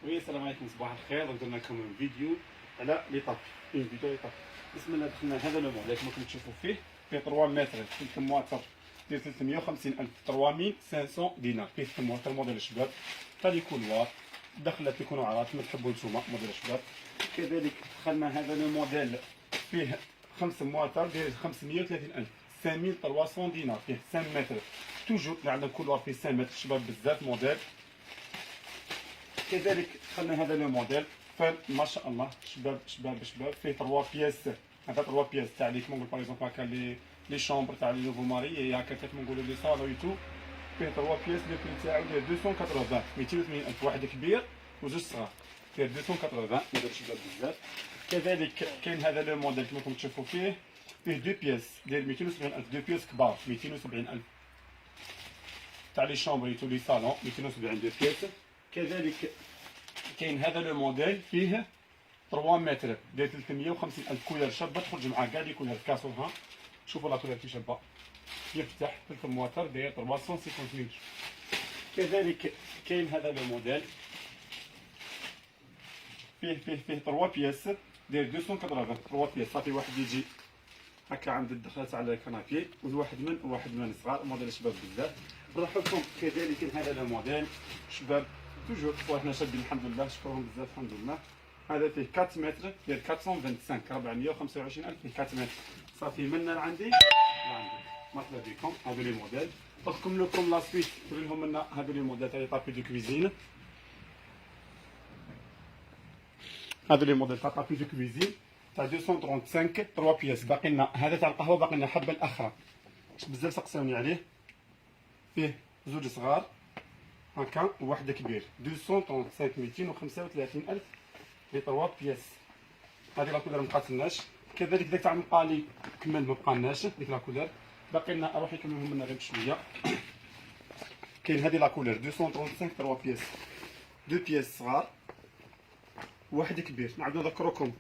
وي السلام عليكم، صباح الخير. درنا لكم فيديو على لي طابي، فيديو لي طابي. بسم الله. دخلنا هذا لو موديل كما تشوفوا فيه 3 متر، 3 مواتر ديال 350 الف، 3500 دينار. فيه 3 مواتر موديل الشباب تاع لي كولوار، دخلات يكونوا عراض كما تحبوا نتوما موديل الشباب. كذلك دخلنا هذا لو موديل فيه 5 مواتر ديال 530 الف، 5300 دينار. فيه 5 متر توجور عندنا كولوار فيه 5 متر شباب، بزاف موديل. كذلك دخلنا هذا لو موديل فما شاء الله شباب شباب شباب، فيه 3 بياس. هذا 3 بياس تاع لي كيما نقول باغ اكزومبل هكا لي شومبر تاع لي نوفو ماري هكا كيما نقولوا لي صالون اي تو. فيه 3 بياس. لو بري تاعو داير 280 280 الف، واحد كبير وزوج صغار، داير 280 موديل شباب بزاف. كذلك كاين هذا لو موديل كيما تشوفوا فيه 2 بياس داير 270 الف، 2 بياس كبار 270 الف تاع لي شومبر اي تو لي صالون 270 2 بياس. كذلك كاين هذا لو موديل فيه 3 متر داير 350 الف، كولر شابه تخرج مع كاع لي كولر كاسوها. شوفوا لا كولر كي شابه، يفتح 3 مواتر داير 350 متر. كذلك كاين هذا لو موديل فيه 3 بياس داير 280 3 بياس. صافي واحد يجي هكا عند الدخله تاع الكنابي، وواحد من صغار موديل شباب بزاف. نروحو لكم كذلك هذا لو موديل شباب توجور وحنا شادين الحمد لله، شكرهم بزاف الحمد لله. هذا فيه 4 متر ديال 425 425 الف، فيه 4 متر. صافي منا لعندي مرحبا بكم. هادو لي موديل نكمل لكم لا سويت، نوريهم لنا هادو لي موديل تاع لي طابي دو كويزين. هادو لي موديل تاع طابي دو كويزين تاع 235 3 بياس. باقي لنا هذا تاع القهوه، باقي لنا حبه الاخرى بزاف سقساوني عليه. فيه زوج صغار هكا وواحد كبير 235 235 الف لي 3 بياس. هذه لا كولر مبقاتلناش. كذلك داك تاع المقالي كمل مبقالناش ديك لا كولر، باقي لنا اروح يكملهم لنا غير بشويه. كاين هذه لا كولر 235 3 بياس، 2 بياس صغار واحد كبير. نعاودو نذكركم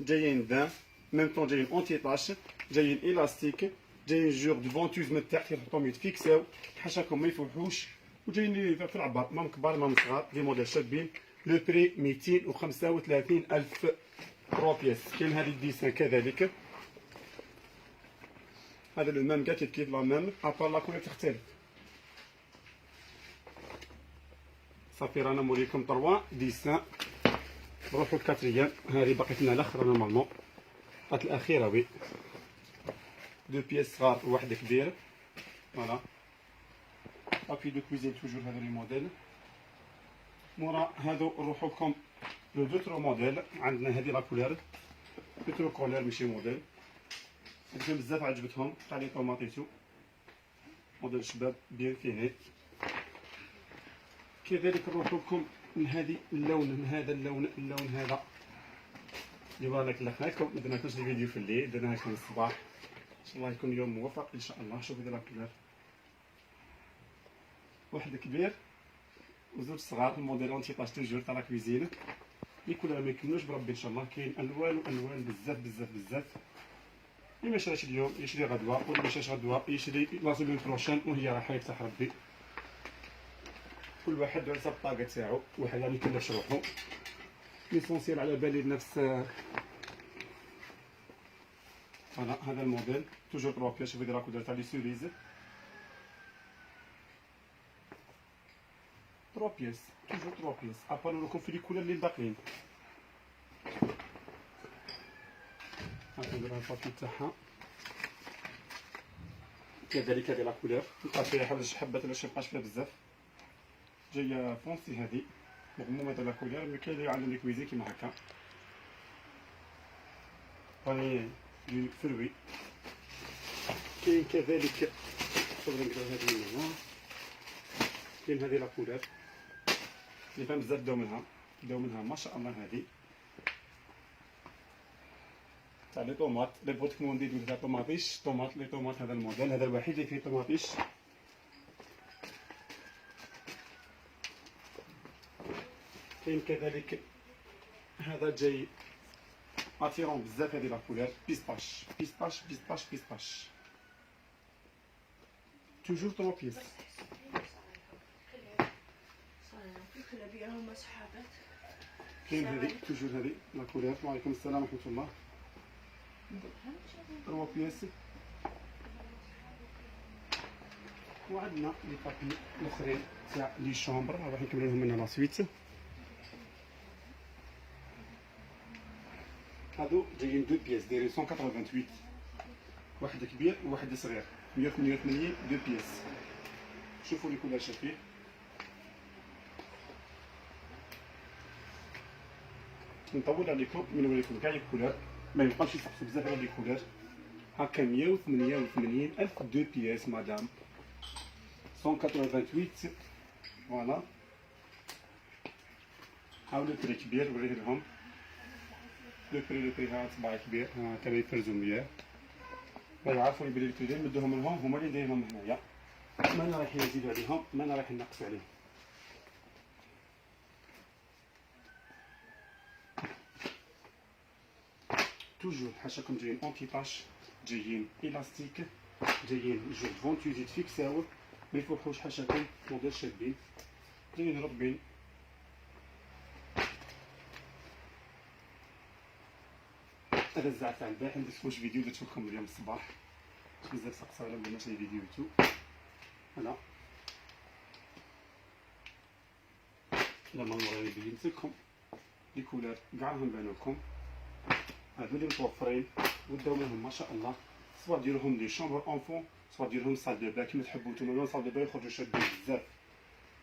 جايين دان ميم طون، جايين اونتي طاش، جايين الاستيك، جايين جور دو فونتوز من التحت يحطوهم يتفيكساو حاشاكم ما يفوحوش، وجايين في العبار مام كبار مام صغار. دي موديل شابين. لو بري 235 الف 3 بياس. كاين هذه الديسان كذلك، هذا لو ميم كاع كيف لا ميم ابار لا كولور تختلف. صافي رانا موريكم 3 ديسان. نروحو الكاتريام، هذه باقيت لنا الاخرى نورمالمون، بقات الاخيره وي. 2 بياس صغار وواحد كبير. فوالا ابي دو كويزين توجور هذا لي موديل. مورا هادو نروحو لكم لو دوترو موديل. عندنا هذه لا كولور دوترو كولور ماشي موديل، هادشي بزاف عجبتهم تاع لي طوماطيتو موديل شباب بيان فيني. كذلك نروحو لكم من هذه اللون، من هذا اللون هذا اللي بالك لقيناكم. ما درناكمش دي فيديو في الليل، درناها لكم الصباح. ان شاء الله يكون يوم موفق ان شاء الله. شوفوا هذه لا كولور، واحد كبير وزوج صغار. الموديل اونتي طاج توجور تاع لا كويزين. لي كولور ما يكملوش بربي ان شاء الله. كاين الوان والوان بزاف بزاف بزاف. اللي ما شراش اليوم يشري غدوه، واللي ما شراش غدوه يشري لا سيمين بروشين، وهي راح يفتح ربي. كل واحد على حسب الطاقه تاعو، واحد يعني كلش روحو. ليسونسيال على بالي بنفس. فوالا هذا الموديل توجور 3 بياس. شوفوا لا كولور تاع لي سوريز 3 بياس توجور 3 بياس. ابار نوريكم في لي كولور اللي باقيين. هاكا نديرها البابي تاعها. كذلك هذه لا كولور نبقى فيها حوالي شي حبات ولا شي مبقاش فيها بزاف، جايه فونسي هذه مغمومه هذا لا كولور. مي كاين اللي عندهم لي كويزين كيما هكا راني دو فروي. كاين كذلك نقدروا نديرو هذه من هنا. كاين هذه لا كولور اللي فهم بزاف داو منها ما شاء الله. هذه تاع لي طوماط اللي بغيت نكون ندير منها طوماطيش لي طوماط. هذا الموديل هذا الوحيد اللي فيه طوماطيش. كاين كذلك هذا جاي اتيرون بزاف. هذه لا كولور بيستاش بيستاش بيستاش بيستاش توجور 3 بياس. كاين هذه توجور هذه لا كولور. وعليكم السلام ورحمه الله. 3 بياس. وعندنا لي بابي الاخرين تاع لي شومبر راح نكملوا لهم منها لا سويت. هادو جايين 2 بياس دايرين 188، واحد كبير وواحد صغير 188 2 بياس. شوفوا لي كولور شافيه. نطول عليكم من نوريكم كاع لي كولور، ما يبقاش يسقسوا بزاف على لي كولور. هاكا 188 ألف 2 بياس مدام 188. فوالا حاولوا بري كبير وريه لهم لو بري ها تبع كبير ها كانوا يفرزوا مليح. يعرفوا بلي البري اللي ندوهم لهم هما اللي دايرهم هنايا، مانا رايحين نزيدو عليهم، مانا رايحين نقصوا عليهم. توجور حاشاكم جايين اونتي طاش، جايين الاستيك، جايين جوج فونتوزي تفيكساو ما يفوحوش حاشاكم موديل شابين جايين رطبين. هذا الزعتر البارح ندير فيديو درت لكم اليوم الصباح بزاف سقساو على بلي ماشي فيديو يوتيوب. هنا لما نوري بينت لكم لي كولور كاعهم بانوا لكم. هادو اللي متوفرين وداو منهم ما شاء الله، سوا ديروهم لي شومبر اونفون سوا ديروهم صال دو با كيما تحبوا نتوما. لون صال دو با يخرجوا شادين بزاف.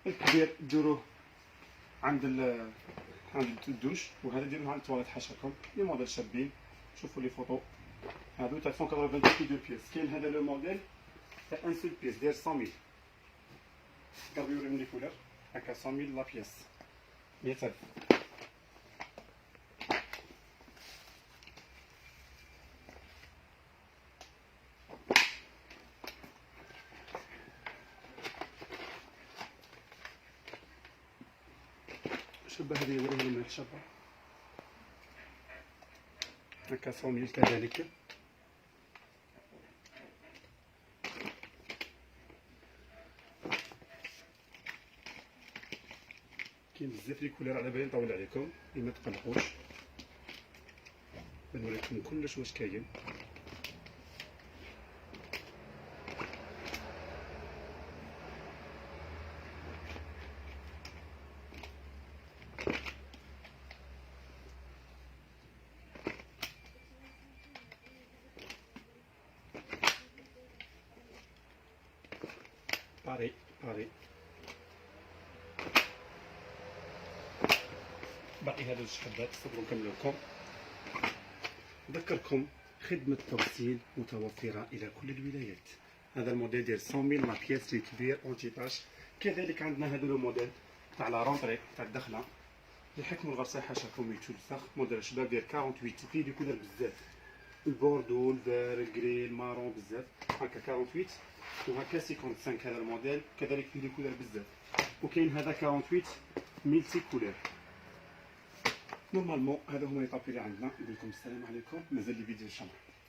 الكبير ديروه عند الدوش، وهذا ديروه عند الطواليت حاشاكم. لي موديل شابين. شوفوا لي فوطو هادو تاع 188 2 بياس. كاين هذا لو موديل تاع ان سول بياس داير 100000. قربوا يوريهم لي كولور هكا 100000 لا بياس 100000. شبه هذه يوريهم لنا الشبه هكا 100000 كذلك. كاين بزاف لي كولور على بالي نطول عليكم ما تقلقوش، بنوريكم كلش واش كاين. باري باقي هذا جوج حبات صبروا نكمل لكم. نذكركم خدمة توصيل متوفرة إلى كل الولايات. هذا الموديل ديال 100000 لا بياس الكبير اونتي طاش. كذلك عندنا هذا لو موديل تاع لا رونطري تاع الدخلة لحكم الغرسة حاشاكم يتوسخ. موديل شباب ديال 48 فيه دي كولور بزاف، البوردو الفار الكري المارون بزاف. هكا 48 وهكا 55 هذا الموديل كذلك فيه دي كولور بزاف. وكاين هذا 48 ملتي كولور. نورمالمون هذا هما لي طابي اللي عندنا. نقول لكم السلام عليكم، مازال لي فيديو ان شاء الله.